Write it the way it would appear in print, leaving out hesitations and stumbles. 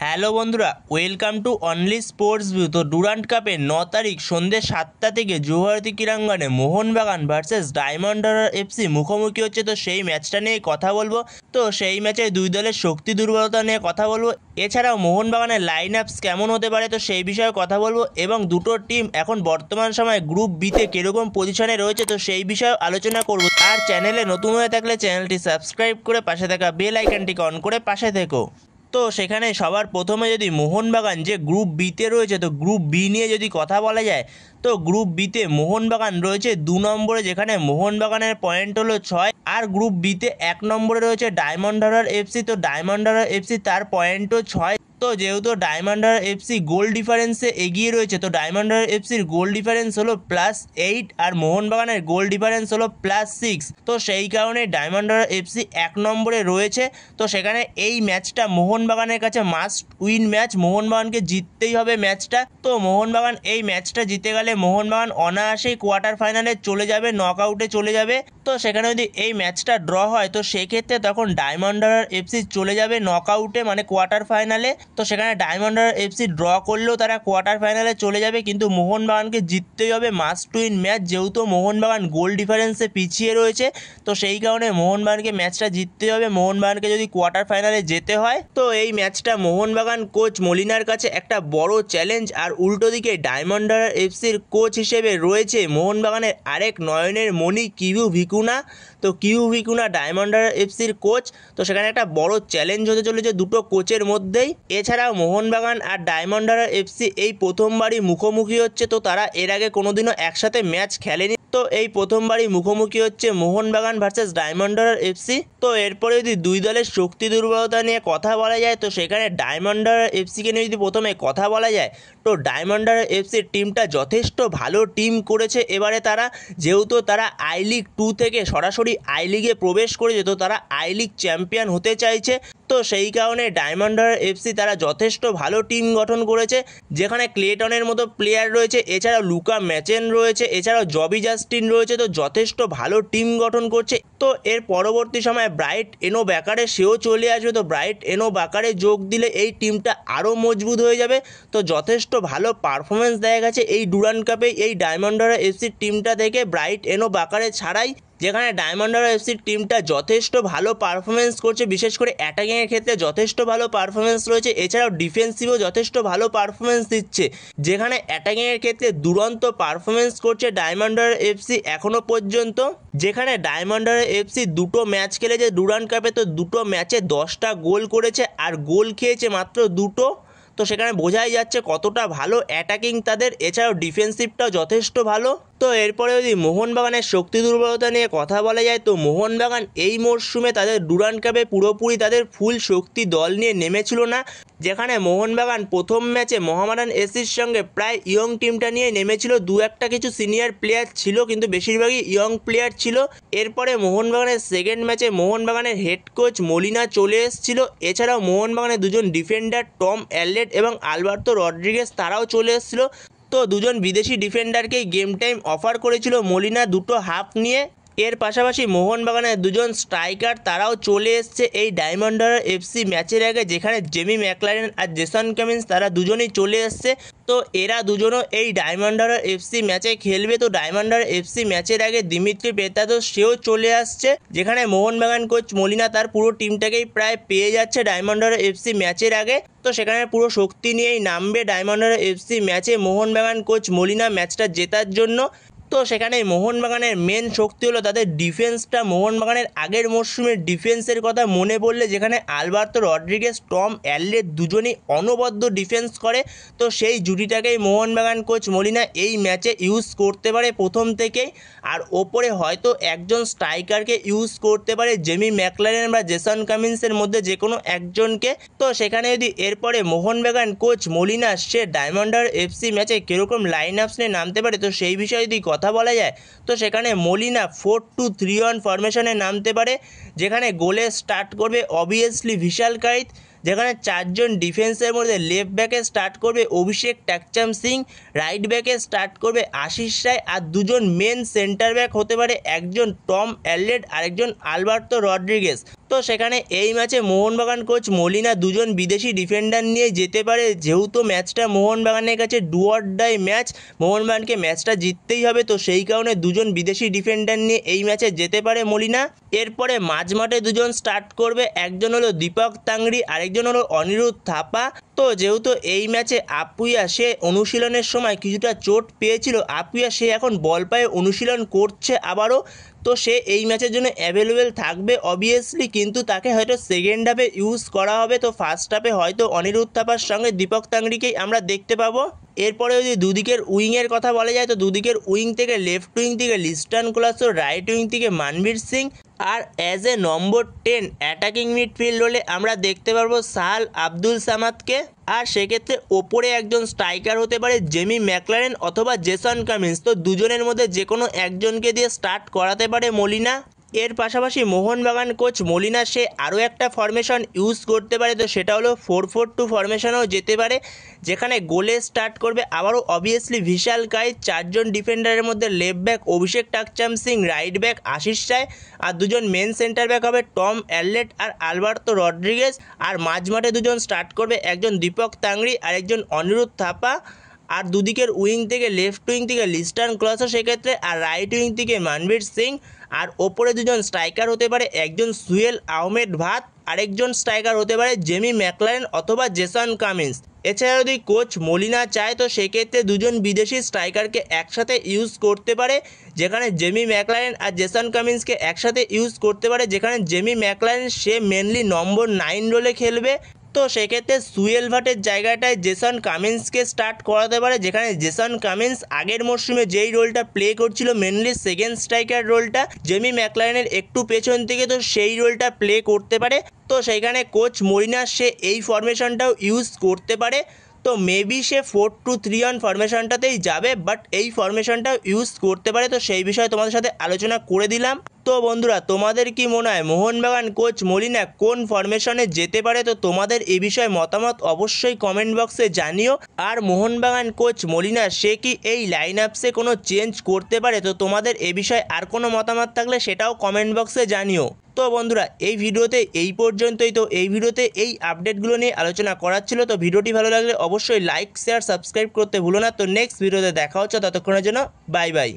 Hello বন্ধুরা, welcome to Only Sports View. তো Durand কাপে 9 তারিখ সন্ধ্যে 7টা থেকে যুবভারতী ক্রীড়াঙ্গনে মোহনবাগান ভার্সেস ডায়মন্ড হারবার এফসি মুখোমুখি হচ্ছে। তো সেই ম্যাচটা নিয়ে কথা বলবো। তো সেই ম্যাচে দুই দলের শক্তি দুর্বলতা নিয়ে কথা বলবো। এছাড়াও মোহনবাগানের লাইন আপস কেমন হতে পারে তো সেই বিষয়ে কথা বলবো, এবং দুটো টিম এখন বর্তমান সময়ে গ্রুপ বিতে কীরকম পজিশনে রয়েছে তো সেই বিষয়ে আলোচনা করব। আর চ্যানেলে নতুন হয়ে থাকলে চ্যানেলটি সাবস্ক্রাইব করে পাশে থাকা বেল আইকনটিকে অন করে পাশে থেকো। তো সেখানে সবার প্রথমে যদি মোহনবাগান যে গ্রুপ বিতে রয়েছে তো গ্রুপ বি নিয়ে যদি কথা বলা যায় তো গ্রুপ বিতে মোহনবাগান রয়েছে 2 নম্বরে, যেখানে মোহনবাগানের পয়েন্ট হলো 6। আর গ্রুপ বিতে 1 নম্বরে রয়েছে ডায়মন্ড হারবার এফসি। তো ডায়মন্ড হারবার এফসি তার পয়েন্টও 6। তো যেহেতু ডায়মন্ড হারবার এফসি গোল ডিফারেন্সে এগিয়ে রয়েছে তো ডায়মন্ড হারবার এফসির গোল ডিফারেন্স হলো +8 আর মোহনবাগানের গোল ডিফারেন্স হলো +6। তো সেই কারণে ডায়মন্ড হারবার এফসি 1 নম্বরে রয়েছে। তো সেখানে এই ম্যাচটা মোহনবাগানের কাছে মাস্ট উইন ম্যাচ, মোহনবাগানকে জিততেই হবে ম্যাচটা। তো মোহনবাগান এই ম্যাচটা জিতে গেলে মোহনবাগান অনায়াসেই কোয়ার্টার ফাইনালে চলে যাবে, নকআউটে চলে যাবে। তো সেখানে যদি এই ম্যাচটা ড্র হয় তো সেক্ষেত্রে তখন ডায়মন্ড হারবার এফসি চলে যাবে নকআউটে, মানে কোয়ার্টার ফাইনালে। তো সেখানে ডায়মন্ড হারবার এফসি ড্র করলেও তারা কোয়ার্টার ফাইনালে চলে যাবে, কিন্তু মোহনবাগানকে জিততেই হবে, মাস্ট উইন ম্যাচ। যেহেতু মোহনবাগান গোল ডিফারেন্সে পিছিয়ে রয়েছে তো সেই কারণে মোহনবাগানকে ম্যাচটা জিততে হবে। মোহনবাগানকে যদি কোয়ার্টার ফাইনালে যেতে হয় তো এই ম্যাচটা মোহনবাগান কোচ মলিনার কাছে একটা বড় চ্যালেঞ্জ। আর উল্টো দিকে ডায়মন্ড হারবার এফসির কোচ হিসেবে রয়েছে মোহনবাগানের আরেক নয়নের মণি কিউ ভিকুনা। তো কিউ ভিকুনা ডায়মন্ড হারবার এফসির কোচ। তো সেখানে একটা বড় চ্যালেঞ্জ হতে চলেছে দুটো কোচের মধ্যেই। এছাড়াও মোহনবাগান আর ডায়মন্ড হারবার এফসি এই প্রথমবারই মুখোমুখি হচ্ছে। তো তারা এর আগে কোনোদিনও একসাথে ম্যাচ খেলেনি। তো এই প্রথমবারই মুখোমুখি হচ্ছে মোহনবাগান ভার্সেস ডায়মন্ড হারবার এফসি। তো এরপরে যদি দুই দলের শক্তি দুর্বলতা নিয়ে কথা বলা যায় তো সেখানে ডায়মন্ড হারবার এফসিকে নিয়ে যদি প্রথমে কথা বলা যায় তো ডায়মন্ড হারবার এফসির টিমটা যথেষ্ট ভালো টিম করেছে এবারে তারা। যেহেতু তারা আই লিগ 2 থেকে সরাসরি আই লিগে প্রবেশ করেছে তো তারা আই লিগ চ্যাম্পিয়ন হতে চাইছে। তো সেই কারণে ডায়মন্ড হারবার এফসি তারা যথেষ্ট ভালো টিম গঠন করেছে, যেখানে ক্লেটনের মতো প্লেয়ার রয়েছে, এছাড়াও লুকা ম্যাচেন রয়েছে, এছাড়াও জবি জাস্টিন রয়েছে। তো যথেষ্ট ভালো টিম গঠন করছে। তো এর পরবর্তী সময়ে ব্রাইট এনো ব্যাকারে সেও চলে আসবে। তো ব্রাইট এনো ব্যাকারে যোগ দিলে এই টিমটা আরও মজবুত হয়ে যাবে। তো যথেষ্ট ভালো পারফরমেন্স দেখা গেছে এই ডুরান্ট কাপে এই ডায়মন্ড হারবার এফসির টিমটা থেকে ব্রাইট এনো ব্যাকারে ছাড়াই, যেখানে ডায়মন্ড হারবার এফসির টিমটা যথেষ্ট ভালো পারফরমেন্স করছে, বিশেষ করে অ্যাটাকিংয়ের ক্ষেত্রে যথেষ্ট ভালো পারফরমেন্স রয়েছে, এছাড়াও ডিফেন্সিভও যথেষ্ট ভালো পারফরমেন্স দিচ্ছে। যেখানে অ্যাটাকিংয়ের ক্ষেত্রে দুরন্ত পারফরমেন্স করছে ডায়মন্ড হারবার এফসি এখনও পর্যন্ত। যেখানে ডায়মন্ড হারবার এফসি দুটো ম্যাচ খেলেছে ডুরান্ট কাপে, তো দুটো ম্যাচে 10টা গোল করেছে আর গোল খেয়েছে মাত্র দুটো। তো সেখানে বোঝাই যাচ্ছে কতটা ভালো অ্যাটাকিং তাদের, এছাড়াও ডিফেন্সিভটাও যথেষ্ট ভালো। তো এরপরে যদি মোহনবাগানের শক্তি দুর্বলতা নিয়ে কথা বলা যায় তো মোহনবাগান এই মরশুমে তাদের ডুরান্ট কাপে পুরোপুরি তাদের ফুল শক্তি দল নিয়ে নেমেছিল না। যেখানে মোহনবাগান প্রথম ম্যাচে মোহামেডান এসির সঙ্গে প্রায় ইয়ং টিমটা নিয়ে নেমেছিল, দু একটা কিছু সিনিয়র প্লেয়ার ছিল কিন্তু বেশিরভাগই ইয়ং প্লেয়ার ছিল। এরপরে মোহনবাগানের সেকেন্ড ম্যাচে মোহনবাগানের হেড কোচ মলিনা চলে এসেছিল, এছাড়াও মোহনবাগানের দুজন ডিফেন্ডার টম অ্যাললেট এবং আলবার্তো রড্রিগেজ তারাও চলে এসেছিল। তো দুজন বিদেশি ডিফেন্ডারকেই গেম টাইম অফার করেছিল মলিনা দুটো হাফ নিয়ে। এর পাশাপাশি মোহনবাগানের দুজন স্ট্রাইকার তারাও চলে এসছে এই ডায়মন্ড হারবার এফসি ম্যাচের আগে, যেখানে জেমি ম্যাকলারেন আর জেসন কামিন্স তারা দুজনেই চলে এসছে। তো এরা দুজনও এই ডায়মন্ড হারবার এফসি ম্যাচে খেলবে। তো ডায়মন্ড হারবার এফসি ম্যাচের আগে দিমিত্রি পেত্রাদোস সেও চলে আসছে, যেখানে মোহনবাগান কোচ মলিনা তার পুরো টিমটাকেই প্রায় পেয়ে যাচ্ছে ডায়মন্ড হারবার এফসি ম্যাচের আগে। তো সেখানে পুরো শক্তি নিয়েই নামবে ডায়মন্ড হারবার এফসি ম্যাচে মোহনবাগান কোচ মলিনা ম্যাচটা জেতার জন্য। তো সেখানে মোহনবাগানের মেন শক্তি হলো তাদের ডিফেন্সটা। মোহনবাগানের আগের মরশুমের ডিফেন্সের কথা মনে পড়লে যেখানে আলবার্তো রড্রিগেজ টম অ্যাললেট দুজনেই অনবদ্য ডিফেন্স করে। তো সেই জুটিটাকেই মোহনবাগান কোচ মলিনা এই ম্যাচে ইউজ করতে পারে প্রথম থেকেই। আর ওপরে হয়তো একজন স্ট্রাইকারকে ইউজ করতে পারে, জেমি ম্যাকলারেন বা জেসন কামিন্সের মধ্যে যে কোনো একজনকে। তো সেখানে যদি এরপরে মোহনবাগান কোচ মলিনা সে ডায়মন্ড হারবার এফসি ম্যাচে কীরকম লাইন আপস নিয়ে নামতে পারে তো সেই বিষয়ে যদি কথা বলা যায় তো সেখানে মলিনা 4-2-3-1 ফরমেশনে নামতে পারে, যেখানে গোলে স্টার্ট করবে অবভিয়াসলি ভিশাল কাইত, যেখানে চারজন ডিফেন্সের মধ্যে লেফট ব্যাকে স্টার্ট করবে অভিষেক ট্যাকচাম সিং, রাইট ব্যাকে স্টার্ট করবে আশিস রায়, আর দুজন মেন সেন্টার ব্যাক হতে পারে একজন টম অ্যাললেট আর একজন আলবার্তো রড্রিগেজ। তো সেখানে এই ম্যাচে মোহনবাগান কোচ মলিনা দুজন বিদেশি ডিফেন্ডার নিয়ে যেতে পারে, যেহেতু ম্যাচটা মোহনবাগানের কাছে ডু অর ডাই ম্যাচ, মোহনবাগানকে ম্যাচটা জিততেই হবে। তো সেই কারণে দুজন বিদেশি ডিফেন্ডার নিয়ে এই ম্যাচে যেতে পারে মলিনা। এরপরে মাঝমাঠে দুজন স্টার্ট করবে, একজন হলো দীপক তাংড়ি, আরেকজন হলো অনিরুদ্ধ থাপা। তো যেহেতু এই ম্যাচে আপুইয়া সে অনুশীলনের সময় কিছুটা চোট পেয়েছিল, আপুইয়া সে এখন বল পায়ে অনুশীলন করছে আবারও, তো সে এই ম্যাচের জন্য অ্যাভেলেবেল থাকবে অবভিয়াসলি, কিন্তু তাকে হয়তো সেকেন্ড হাফে ইউজ করা হবে। তো ফার্স্ট হাফে হয়তো অনিরুদ্ধ থাপার সঙ্গে দীপক তাংড়িকেই আমরা দেখতে পাবো। এরপরে যদি দুদিকের উইংয়ের কথা বলা যায়, তো দুদিকের উইং থেকে লেফট উইং থেকে লিস্টান কোলাসো, রাইট উইং থেকে মানবীর সিং, আর as a number 10 attacking midfield রোলে আমরা দেখতে পারবো সাহাল আব্দুল সামাদকে। আর সেক্ষেত্রে ওপরে একজন স্ট্রাইকার হতে পারে জেমি ম্যাকলারেন অথবা জেসন কামিন্স। তো দুজনের মধ্যে যে কোনো একজনকে দিয়ে স্টার্ট করাতে পারে মলিনা। এর পাশাপাশি মোহনবাগান কোচ মলিনা সে আরও একটা ফরমেশন ইউজ করতে পারে, তো সেটা হলো 4-4-2 ফরমেশনেও যেতে পারে, যেখানে গোলে স্টার্ট করবে আবারও অবভিয়াসলি ভিশাল কাইত, চারজন ডিফেন্ডারের মধ্যে লেফট ব্যাক অভিষেক টাকচাম সিং, রাইট ব্যাক আশিস রায়, আর দুজন মেন সেন্টার ব্যাক হবে টম অ্যারলেট আর আলবার্তো রড্রিগেজ। আর মাঝমাঠে দুজন স্টার্ট করবে, একজন দীপক তাংড়ি আর একজন অনিরুদ্ধ থাপা। আর দুদিকের উইং থেকে লেফট উইং থেকে লিস্টান কোলাসো সেক্ষেত্রে, আর রাইট উইং থেকে মানবীর সিং। আর ওপরে দুজন স্ট্রাইকার হতে পারে, একজন সুহেল আহমেদ ভাত, আরেকজন স্ট্রাইকার হতে পারে জেমি ম্যাকলারেন অথবা জেসন কামিন্স। এছাড়া যদি কোচ মলিনা চায় তো সেক্ষেত্রে দুজন বিদেশি স্ট্রাইকারকে একসাথে ইউজ করতে পারে, যেখানে জেমি ম্যাকলারেন আর জেসন কামিন্সকে একসাথে ইউজ করতে পারে, যেখানে জেমি ম্যাকলারেন সে মেনলি নম্বর 9 রোলে খেলবে। তো সেক্ষেত্রে সুয়েল ভাটের জায়গাটায় জেসন কামিন্সকে স্টার্ট করাতে পারে, যেখানে জেসন কামিন্স আগের মরশুমে যেই রোলটা প্লে করছিল মেনলি সেকেন্ড স্ট্রাইকার রোলটা জেমি ম্যাকলারেনের একটু পেছন থেকে, তো সেই রোলটা প্লে করতে পারে। তো সেইখানে কোচ মরিনা সে এই ফরমেশনটাও ইউজ করতে পারে। তো মেবি সে 4-2-3-1 ফরমেশনটাতেই যাবে, বাট এই ফরমেশনটাও ইউজ করতে পারে। তো সেই বিষয়ে তোমাদের সাথে আলোচনা করে দিলাম। তো বন্ধুরা, তোমাদের কি মনে হয় মোহনবাগান কোচ মলিনা কোন ফরমেশনে যেতে পারে? তো তোমাদের এই বিষয়ে মতামত অবশ্যই কমেন্ট বক্সে জানিও। আর মোহনবাগান কোচ মলিনা সে কি এই লাইন আপসে কোনো চেঞ্জ করতে পারে? তো তোমাদের এ বিষয়ে আর কোনো মতামত থাকলে সেটাও কমেন্ট বক্সে জানিও। তো বন্ধুরা, এই ভিডিওতে এই পর্যন্তই। তো এই ভিডিওতে এই আপডেটগুলো নিয়ে আলোচনা করার ছিল। তো ভিডিওটি ভালো লাগলে অবশ্যই লাইক শেয়ার সাবস্ক্রাইব করতে ভুলো না। তো নেক্সট ভিডিওতে দেখা হচ্ছে, ততক্ষণের জন্য বাই বাই।